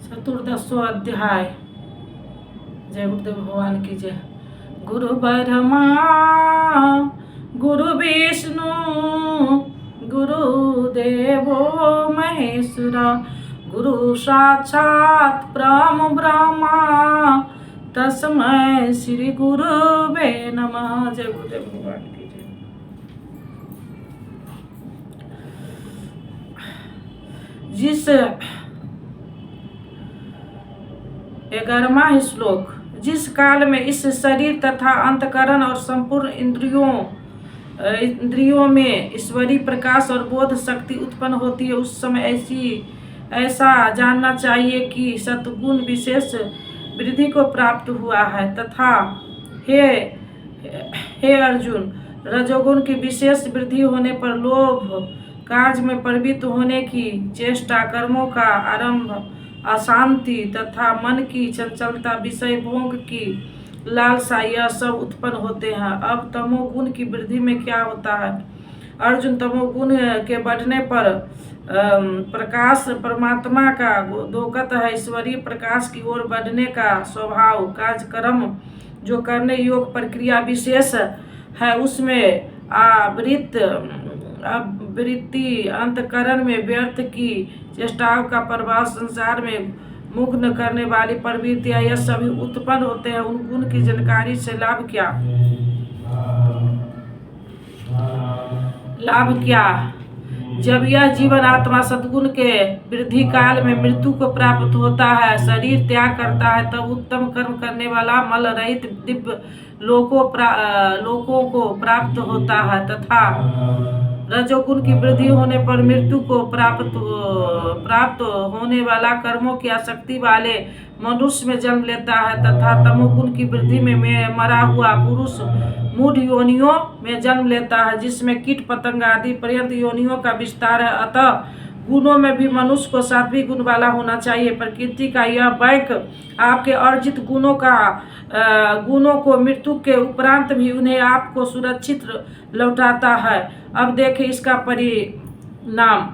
चतुर्दशो अध्याय। जय गुरुदेव भगवान की जय। गुरु ब्रह्मा गुरु विष्णु गुरुदेवो महेश्वरा गुरु साक्षात् परम ब्रह्मा तस्मै श्री गुरुवे नमः। जय गुरुदेव भगवान की जय। जिस 11वां श्लोक। जिस काल में इस शरीर तथा अंतकरण और संपूर्ण इंद्रियों में ईश्वरीय प्रकाश और बोध शक्ति उत्पन्न होती है, उस समय ऐसा जानना चाहिए कि सत्गुण विशेष वृद्धि को प्राप्त हुआ है तथा हे अर्जुन, रजोगुण की विशेष वृद्धि होने पर लोभ, कार्य में प्रवृत्त होने की चेष्टा, कर्मों का आरंभ, अशांति तथा मन की चंचलता, विषय भोग की लालसा, यह सब उत्पन्न होते हैं। अब तमोगुण की वृद्धि में क्या होता है? अर्जुन, तमोगुण के बढ़ने पर प्रकाश परमात्मा का दोगत है। ईश्वरीय प्रकाश की ओर बढ़ने का स्वभाव कार्यक्रम जो करने योग प्रक्रिया विशेष है, उसमें आवृत्ति अंतकरण में व्यर्थ की चेष्टाओं का प्रभाव, संसार में मुग्न करने वाली प्रवृत्तियां, यह सभी उत्पन्न होते हैं। उन गुण की जानकारी से लाभ क्या? जब यह जीवन आत्मा सद्गुण के वृद्धि काल में मृत्यु को प्राप्त होता है, शरीर त्याग करता है, तब उत्तम कर्म करने वाला मल रहित दिव्य लोकों को प्राप्त होता है तथा रजोगुण की वृद्धि होने पर मृत्यु को प्राप्त होने वाला कर्मों की आसक्ति वाले मनुष्य में जन्म लेता है तथा तमोगुण की वृद्धि में मरा हुआ पुरुष मूढ़ योनियों में जन्म लेता है, जिसमें कीट पतंग आदि पर्यंत योनियों का विस्तार है। अतः गुणों में भी मनुष्य को सात्विक गुण वाला होना चाहिए। प्रकृति का यह बैंक आपके अर्जित गुणों को मृत्यु के उपरांत भी उन्हें आपको सुरक्षित लौटाता है। अब देखें इसका परिणाम।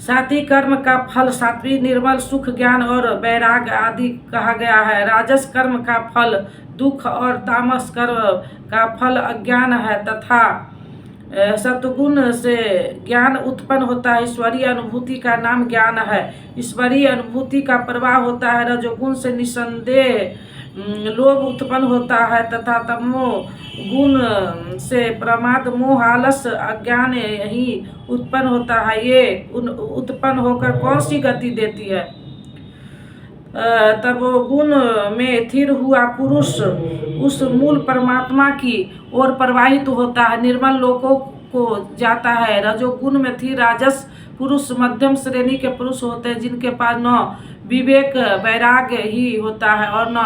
सात्विक कर्म का फल सात्विक निर्मल सुख, ज्ञान और वैराग्य आदि कहा गया है। राजस कर्म का फल दुख और तामस कर्म का फल अज्ञान है तथा सत्गुण से ज्ञान उत्पन्न होता है। ईश्वरीय अनुभूति का नाम ज्ञान है। ईश्वरीय अनुभूति का प्रवाह होता है। रजोगुण से निसंदेह लोभ उत्पन्न होता है तथा तमो गुण से प्रमाद, मोह, आलस, अज्ञान ही उत्पन्न होता है। ये उत्पन्न होकर कौन सी गति देती है? तब गुण में स्थिर हुआ पुरुष उस मूल परमात्मा की ओर प्रवाहित होता है, निर्मल लोकों को जाता है। रजोगुण में स्थिर राजस पुरुष मध्यम श्रेणी के पुरुष होते हैं, जिनके पास न विवेक वैराग्य ही होता है और न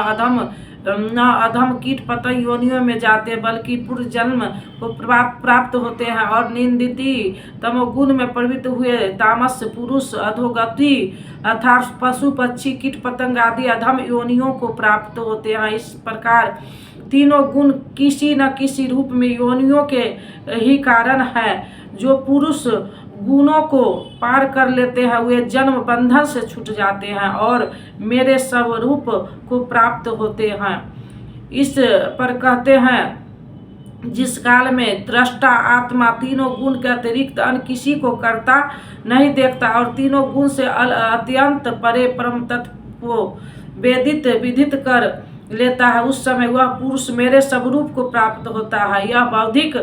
अधम कीट पतंग योनियों में जाते, बल्कि पूर्व जन्म को प्राप्त होते हैं। और निंदिती तमोगुण में प्रवृत्त हुए तामस पुरुष अधोगति अर्थात पशु पक्षी कीट पतंग आदि अधम योनियों को प्राप्त होते हैं। इस प्रकार तीनों गुण किसी न किसी रूप में योनियों के ही कारण है। जो पुरुष गुणों को पार कर लेते हैं, वे जन्म बंधन से छूट जाते हैं और मेरे स्वरूप को प्राप्त होते हैं। इस पर कहते हैं, जिस काल में दृष्टा आत्मा तीनों गुण के अतिरिक्त अन्य किसी को करता नहीं देखता और तीनों गुण से अत्यंत परे परम तत्व को विदित कर लेता है, उस समय वह पुरुष मेरे स्वरूप को प्राप्त होता है। यह बौद्धिक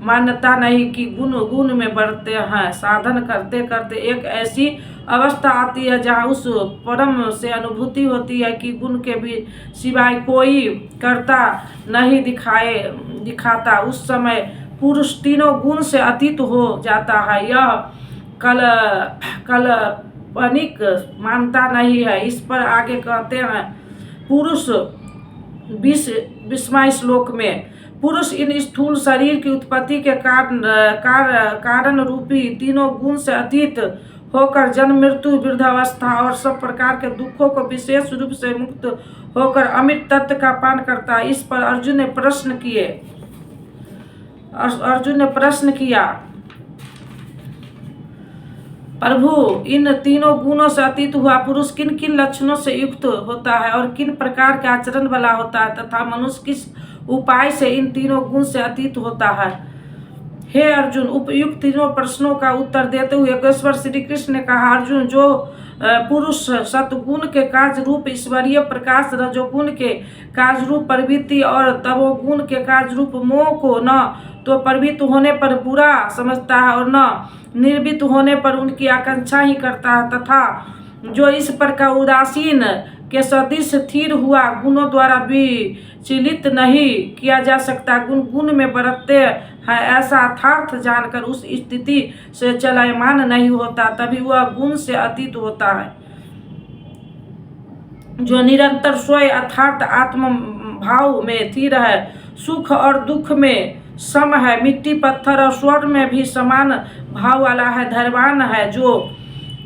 मान्यता नहीं कि गुण में बढ़ते हैं। साधन करते करते एक ऐसी अवस्था आती है जहाँ उस परम से अनुभूति होती है कि गुण के भी सिवाय कोई करता नहीं दिखाता। उस समय पुरुष तीनों गुण से अतीत हो जाता है। यह काल्पनिक मानता नहीं है। इस पर आगे कहते हैं, पुरुष 20वां श्लोक में, पुरुष इन स्थूल शरीर की उत्पत्ति के कारण रूपी तीनों गुण से अतीत होकर जन्म मृत्यु वृद्धावस्था और सब प्रकार के दुखों को विशेष रूप से मुक्त होकर अमृत तत्व का पान करता है। इस पर अर्जुन ने प्रश्न किया, प्रभु, इन तीनों गुणों से अतीत हुआ पुरुष किन किन लक्षणों से युक्त होता है और किन प्रकार के आचरण वाला होता है, तथा मनुष्य किस उपाय से इन तीनों गुण से अतीत होता है। हे अर्जुन, उपयुक्त तीनों प्रश्नों का उत्तर देते हुए योगेश्वर श्री कृष्ण ने कहा, अर्जुन, जो पुरुष सतगुण के कार्य रूप ईश्वरीय प्रकाश, रजोगुण के कार्य रूप प्रवृत्ति और तमोगुण के कार्य रूप मोह को न तो प्रवृत्त होने पर बुरा समझता है और न निर्वृत्त होने पर उनकी आकांक्षा ही करता है, तथा जो इस प्रकार उदासीन के सदृश स्थिर हुआ गुणों द्वारा विचलित नहीं किया जा सकता, गुण गुण में बरतते हैं ऐसा अर्थार्थ जानकर उस स्थिति से चलायमान नहीं होता, तभी वह गुण से अतीत होता है। जो निरंतर स्वयं अर्थात आत्म भाव में स्थिर है, सुख और दुख में सम है, मिट्टी पत्थर और स्वर्ण में भी समान भाव वाला है, धैर्यवान है, जो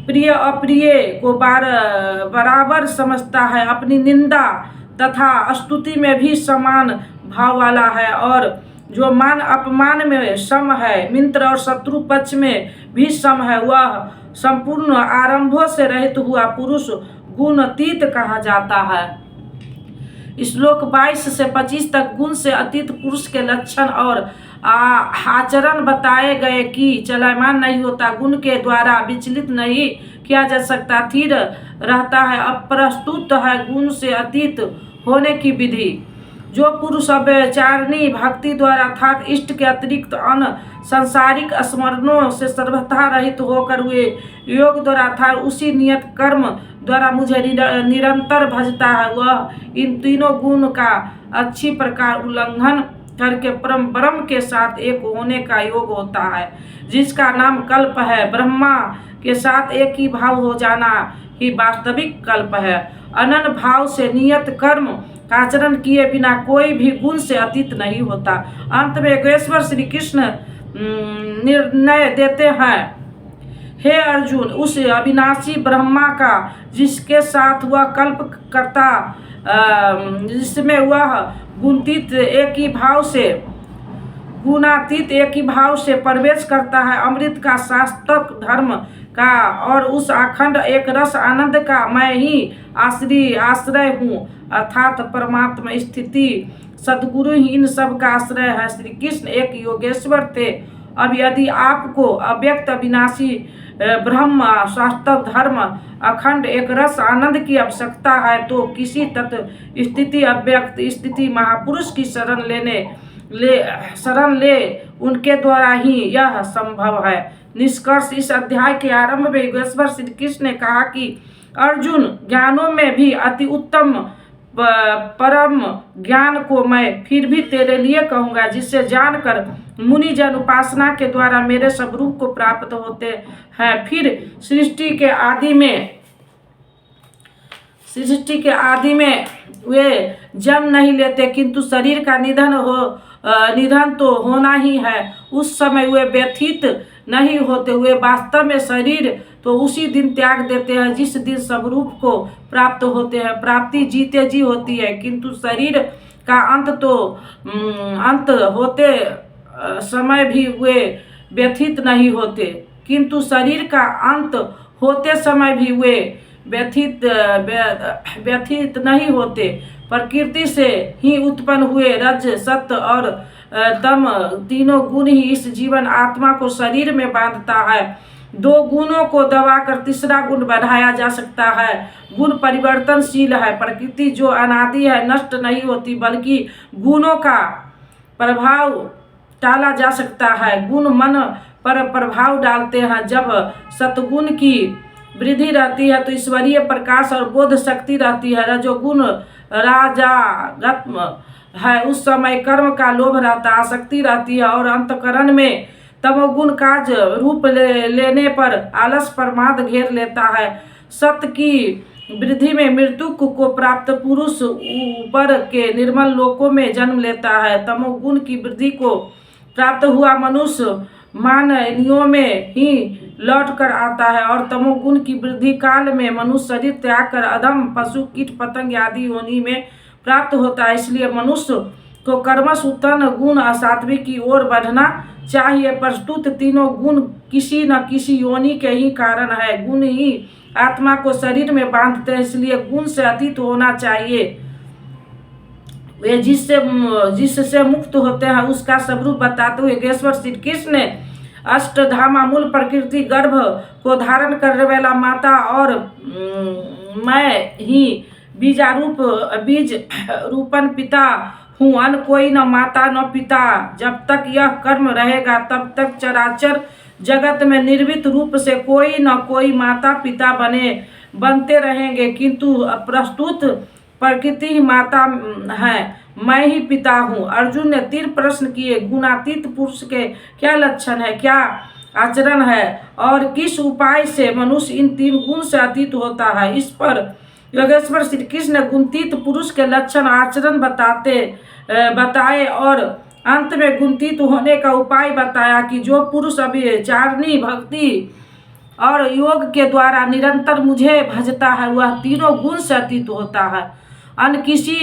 प्रिय अप्रिय को बराबर समझता है, अपनी निंदा तथा स्तुति में भी समान भाव वाला है, और जो मान अपमान में सम है, मित्र और शत्रु पक्ष में भी सम है, वह संपूर्ण आरंभों से रहित हुआ पुरुष गुणातीत कहा जाता है। श्लोक 22 से 25 तक गुण से अतीत पुरुष के लक्षण और आचरण बताए गए कि चलायमान नहीं होता, गुण के द्वारा विचलित नहीं किया जा सकता, स्थिर रहता है। अब प्रस्तुत है गुण से अतीत होने की विधि। जो पुरुष अव्यचारिणी भक्ति द्वारा अर्थात इष्ट के अतिरिक्त अन्य सांसारिक स्मरणों से सर्वथा रहित होकर हुए योग द्वारा अर्थात उसी नियत कर्म द्वारा मुझे निरंतर भजता है, वह इन तीनों गुण का अच्छी प्रकार उल्लंघन करके परम ब्रह्म के साथ एक होने का योग होता है, जिसका नाम कल्प है। ब्रह्मा के साथ एक ही भाव हो जाना ही वास्तविक कल्प है। अनन्य भाव से नियत कर्म का आचरण किए बिना कोई भी गुण से अतीत नहीं होता। अंत में योगेश्वर श्री कृष्ण निर्णय देते हैं, हे अर्जुन, उस अविनाशी ब्रह्मा का जिसके साथ वह कल्प करता, जिसमें वह गुणातीत एक ही भाव से प्रवेश करता है, अमृत का शाश्वत धर्म का और उस अखंड एक रस आनंद का मैं ही आश्रय हूँ, अर्थात परमात्मा स्थिति सद्गुरु ही इन सब का आश्रय है। श्री कृष्ण एक योगेश्वर थे। अब यदि आपको अव्यक्त अविनाशी ब्रह्म शाश्वत धर्म अखंड एक रस आनंद की आवश्यकता है तो किसी तत्व स्थिति अव्यक्त स्थिति महापुरुष की शरण ले, उनके द्वारा ही यह संभव है। निष्कर्ष, इस अध्याय के आरंभ में योगेश्वर श्री कृष्ण ने कहा कि अर्जुन, ज्ञानों में भी अति उत्तम परम ज्ञान को मैं फिर भी तेरे लिए कहूँगा, जिससे जानकर मुनि जन उपासना के द्वारा मेरे स्वरूप को प्राप्त होते हैं। फिर सृष्टि के आदि में वे जन्म नहीं लेते, किंतु शरीर का निधन तो होना ही है। उस समय वे व्यथित नहीं होते, वे वास्तव में शरीर तो उसी दिन त्याग देते हैं जिस दिन स्वरूप को प्राप्त होते हैं। प्राप्ति जीते जी होती है, किंतु शरीर का अंत होते समय भी वे व्यथित नहीं होते, किंतु शरीर का अंत होते समय भी वे व्यथित नहीं होते। प्रकृति से ही उत्पन्न हुए रज सत्य और तम तीनों गुण ही इस जीवन आत्मा को शरीर में बांधता है। दो गुणों को दबाकर तीसरा गुण बढ़ाया जा सकता है। गुण परिवर्तनशील है। प्रकृति जो अनादि है नष्ट नहीं होती, बल्कि गुणों का प्रभाव टाला जा सकता है। गुण मन पर प्रभाव डालते हैं। जब सतगुण की वृद्धि रहती है तो ईश्वरीय प्रकाश और बोध शक्ति रहती है। रजोगुण राजागत्म है, उस समय कर्म का लोभ रहता, आसक्ति रहती है और अंतकरण में तमोगुण काज रूप लेने पर आलस प्रमाद घेर लेता है। सत्य की वृद्धि में मृत्यु को प्राप्त पुरुष ऊपर के निर्मल लोकों में जन्म लेता है। तमोगुण की वृद्धि को प्राप्त हुआ मनुष्य माननियों में ही लौट कर आता है और तमोगुण की वृद्धि काल में मनुष्य शरीर त्याग कर अधम पशु कीट पतंग आदि योनि में प्राप्त होता है। इसलिए मनुष्य को कर्मश उत्पन्न गुण असात्विक की ओर बढ़ना चाहिए। प्रस्तुत तीनों गुण किसी न किसी योनि के ही कारण है। गुण ही आत्मा को शरीर में बांधते हैं, इसलिए गुण से अतीत होना चाहिए। वे जिससे मुक्त होते हैं उसका स्वरूप बताते हुए योगेश्वर श्री कृष्ण ने अष्टधामा मूल प्रकृति गर्भ को धारण करने वाला माता और मैं ही बीज रूपन पिता हूँ। अन्य कोई न माता न पिता। जब तक यह कर्म रहेगा तब तक चराचर जगत में निर्मित रूप से कोई न कोई माता पिता बनते रहेंगे, किंतु प्रस्तुत प्रकृति ही माता है, मैं ही पिता हूँ। अर्जुन ने 3 प्रश्न किए। गुणातीत पुरुष के क्या लक्षण है, क्या आचरण है और किस उपाय से मनुष्य इन 3 गुण से अतीत होता है। इस पर योगेश्वर श्री कृष्ण ने गुणातीत पुरुष के लक्षण आचरण बताए और अंत में गुणातीत होने का उपाय बताया कि जो पुरुष अभिचारिणी भक्ति और योग के द्वारा निरंतर मुझे भजता है वह तीनों गुण से अतीत होता है। अन्य किसी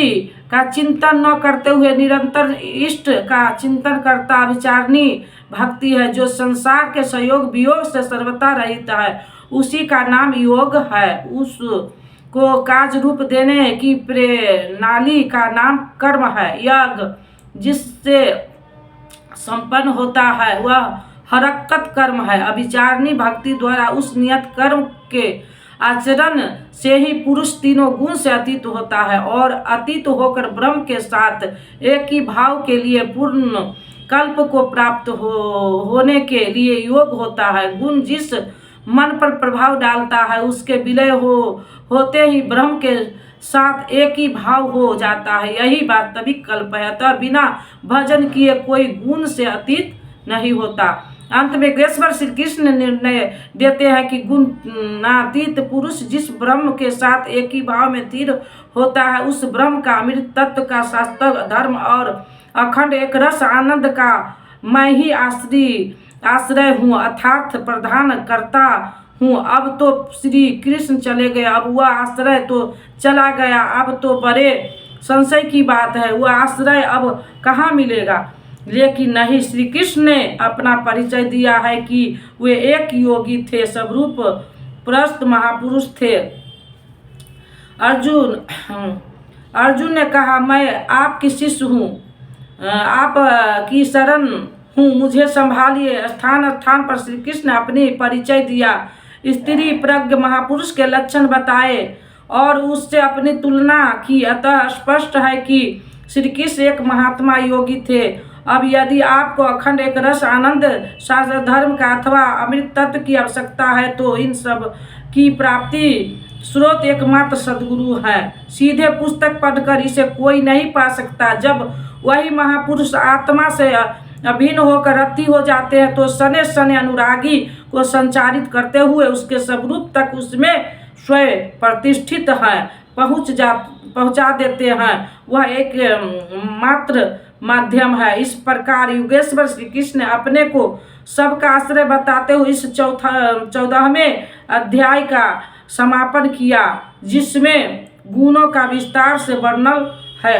का चिंतन न करते हुए निरंतर इष्ट का चिंतन करता अभिचारिणी भक्ति है, जो संसार के संयोग वियोग से सर्वथा रहित है, उसी का नाम योग है। उसको कार्य रूप देने की प्रणाली का नाम कर्म है। यज्ञ जिससे संपन्न होता है वह हरकत कर्म है। अभिचारिणी भक्ति द्वारा उस नियत कर्म के आचरण से ही पुरुष तीनों गुण से अतीत होता है और अतीत होकर ब्रह्म के साथ एक ही भाव के लिए पूर्ण कल्प को प्राप्त होने के लिए योग होता है। गुण जिस मन पर प्रभाव डालता है उसके विलय होते ही ब्रह्म के साथ एक ही भाव हो जाता है, यही वास्तविक कल्प है। अतः बिना भजन किए कोई गुण से अतीत नहीं होता। अंत में योगेश्वर श्री कृष्ण निर्णय देते हैं कि गुणातीत पुरुष जिस ब्रह्म के साथ एक ही भाव में स्थिर होता है उस ब्रह्म का अमृत तत्व का शास्त्र धर्म और अखंड एक रस आनंद का मैं ही आश्रय हूँ, अर्थात प्रदान करता हूँ। अब तो श्री कृष्ण चले गए, अब वह आश्रय तो चला गया, अब तो बड़े संशय की बात है वह आश्रय अब कहाँ मिलेगा। लेकिन नहीं, श्री कृष्ण ने अपना परिचय दिया है कि वे एक योगी थे, स्वरूप प्रस्त महापुरुष थे। अर्जुन ने कहा मैं आपकी शिष्य हूँ, आप की शरण हूँ, मुझे संभालिए। स्थान स्थान पर श्री कृष्ण ने अपनी परिचय दिया, स्त्री प्रज्ञ महापुरुष के लक्षण बताए और उससे अपनी तुलना की। अतः स्पष्ट है कि श्री कृष्ण एक महात्मा योगी थे। अब यदि आपको अखंड एक रस आनंद शास्त्र धर्म का अथवा अमृत तत्व की आवश्यकता है तो इन सब की प्राप्ति स्रोत एकमात्र सद्गुरु है। सीधे पुस्तक पढ़कर इसे कोई नहीं पा सकता। जब वही महापुरुष आत्मा से अभिन्न होकर रति हो जाते हैं तो सने सने अनुरागी को संचारित करते हुए उसके स्वरूप तक उसमें स्वयं प्रतिष्ठित है पहुँचा देते हैं। वह एक मात्र माध्यम है। इस प्रकार योगेश्वर श्री कृष्ण ने अपने को सबका आश्रय बताते हुए इस 14वें अध्याय का समापन किया, जिसमें गुणों का विस्तार से वर्णन है।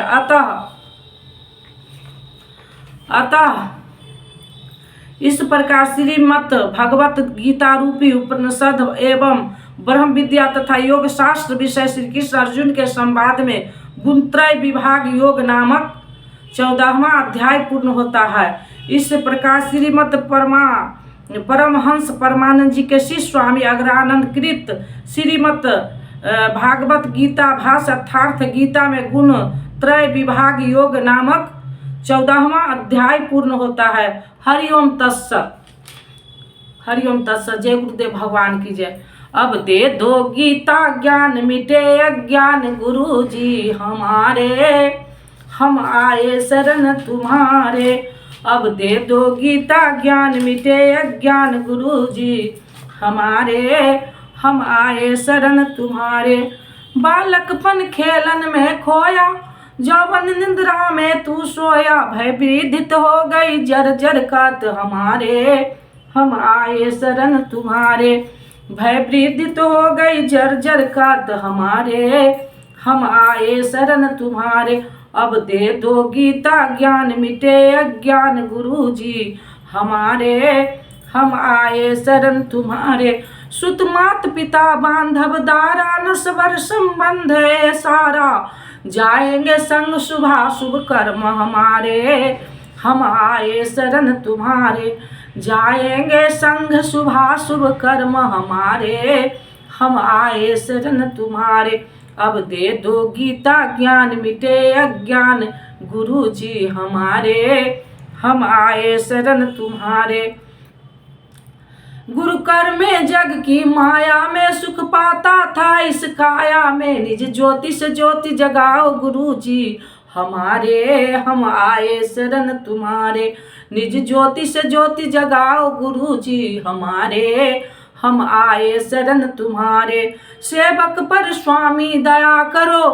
अतः इस प्रकार श्रीमद् भगवत गीता रूपी उपनिषद एवं ब्रह्म विद्या तथा योग शास्त्र विषय श्री कृष्ण अर्जुन के संवाद में गुणत्रय विभाग योग नामक 14वां अध्याय पूर्ण होता है। इस प्रकार श्रीमद् परमहंस परमानंद जी के शिष्य स्वामी अग्रानंद कृत श्रीमद् भागवत गीता भाष्य अर्थार्थ गीता में गुण त्रय विभाग योग नामक 14वां अध्याय पूर्ण होता है। हरिओम तत्सत। हरिओम तत्सत। जय गुरुदेव भगवान की जय। अब दे दो गीता ज्ञान मिटे अज्ञान गुरु जी हमारे, हम आए शरण तुम्हारे। अब दे दो गीता ज्ञान मिटे अज्ञान गुरु जी हमारे, हम आए शरण तुम्हारे। बालकपन खेलन में खोया, जौवन निंद्रा में तू सोया, भय विदित हो गई जर्जर कात हमारे, हम आए शरण तुम्हारे। भय विदित हो गई जर्जर कात हमारे, हम आए शरण तुम्हारे। अब दे दो गीता ज्ञान मिटे अज्ञान गुरु जी हमारे, हम आए शरण तुम्हारे। सुत मात पिता बांधव दारा न स्वर संबंध है सारा, जाएंगे संग शुभाशुभ कर्म हमारे, हम आए शरण तुम्हारे। जाएंगे संग शुभाशुभ कर्म हमारे, हम आए शरण तुम्हारे। अब दे दो गीता ज्ञान मिटे अज्ञान गुरु जी हमारे, हम आए शरण तुम्हारे। गुरु कर में जग की माया में सुख पाता था इस काया में, निज ज्योति से ज्योति जगाओ गुरु जी हमारे, हम आए शरण तुम्हारे। निज ज्योति से ज्योति जगाओ गुरु जी हमारे, हम आए शरण तुम्हारे। सेवक पर स्वामी दया करो,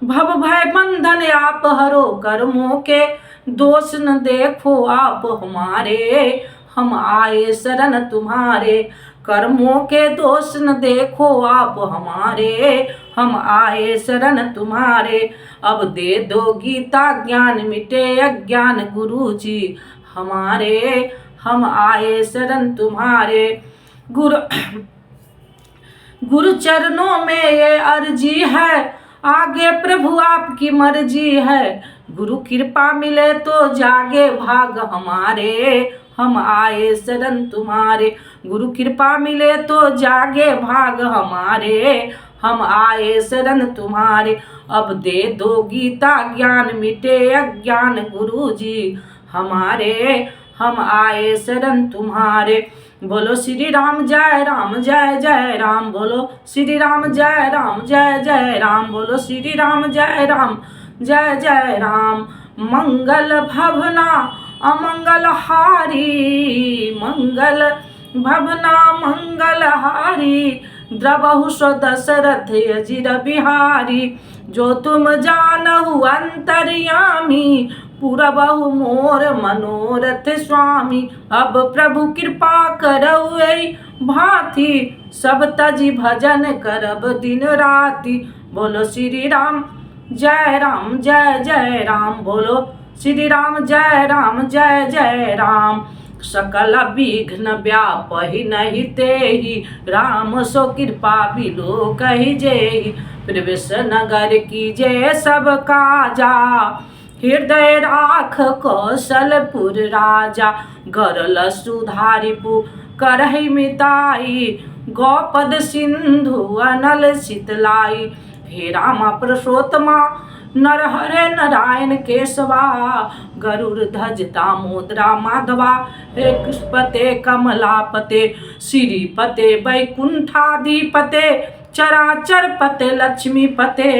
भव भय बंधन आप हरो, कर्मों के दोष न देखो आप हमारे, हम आए शरण तुम्हारे। कर्मों के दोष न देखो आप हमारे, हम आए शरण तुम्हारे। अब दे दो गीता ज्ञान मिटे अज्ञान गुरु जी हमारे, हम आए शरण तुम्हारे। गुरु चरणों में ये अर्जी है, आगे प्रभु आपकी मर्जी है। गुरु कृपा मिले तो जागे भाग हमारे, हम आए शरण तुम्हारे। गुरु कृपा मिले तो जागे भाग हमारे, हम आए शरण तुम्हारे। अब दे दो गीता ज्ञान मिटे अज्ञान गुरु जी हमारे, हम आए शरण तुम्हारे। बोलो श्री राम जय जय राम, बोलो श्री राम जय जय राम, बोलो श्री राम जय राम। मंगल भवना अमंगल हारी, मंगल भवना मंगल हारी, द्रवहु सो दशरथ अजिर बिहारी। जो तुम जानहु अंतर्यामी, पूरबहु मोर मनोरथ स्वामी। अब प्रभु कृपा करऊ एई भांति, सब तजी भजन करब दिन राति। बोलो श्री राम जय जय राम, बोलो श्री राम जय राम। सकल विघ्न व्यापहि नहीं तेहि, राम सो कृपा बिलो कहि जेहि। प्रवेश नगर कीजे सब काजा, हृदय राख कौशलपुर राजा। गरल सुधारिपु करहि मिताई, गौपद सिंधु अनल शीतलाई। हे रामा पुरुषोत्तमा नरहरे नारायण केशवा, गरुड़ ध्वज दामोदरा माधवा। हे कृष्णपते कमलापते, श्रीपते वैकुंठाधिपते, चराचर पते लक्ष्मीपते।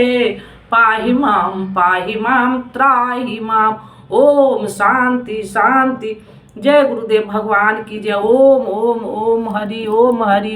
पाहि माम त्राहि माम। ओम शांति शांति। जय गुरुदेव भगवान की जय। ओम ओम ओम हरि ओम हरि।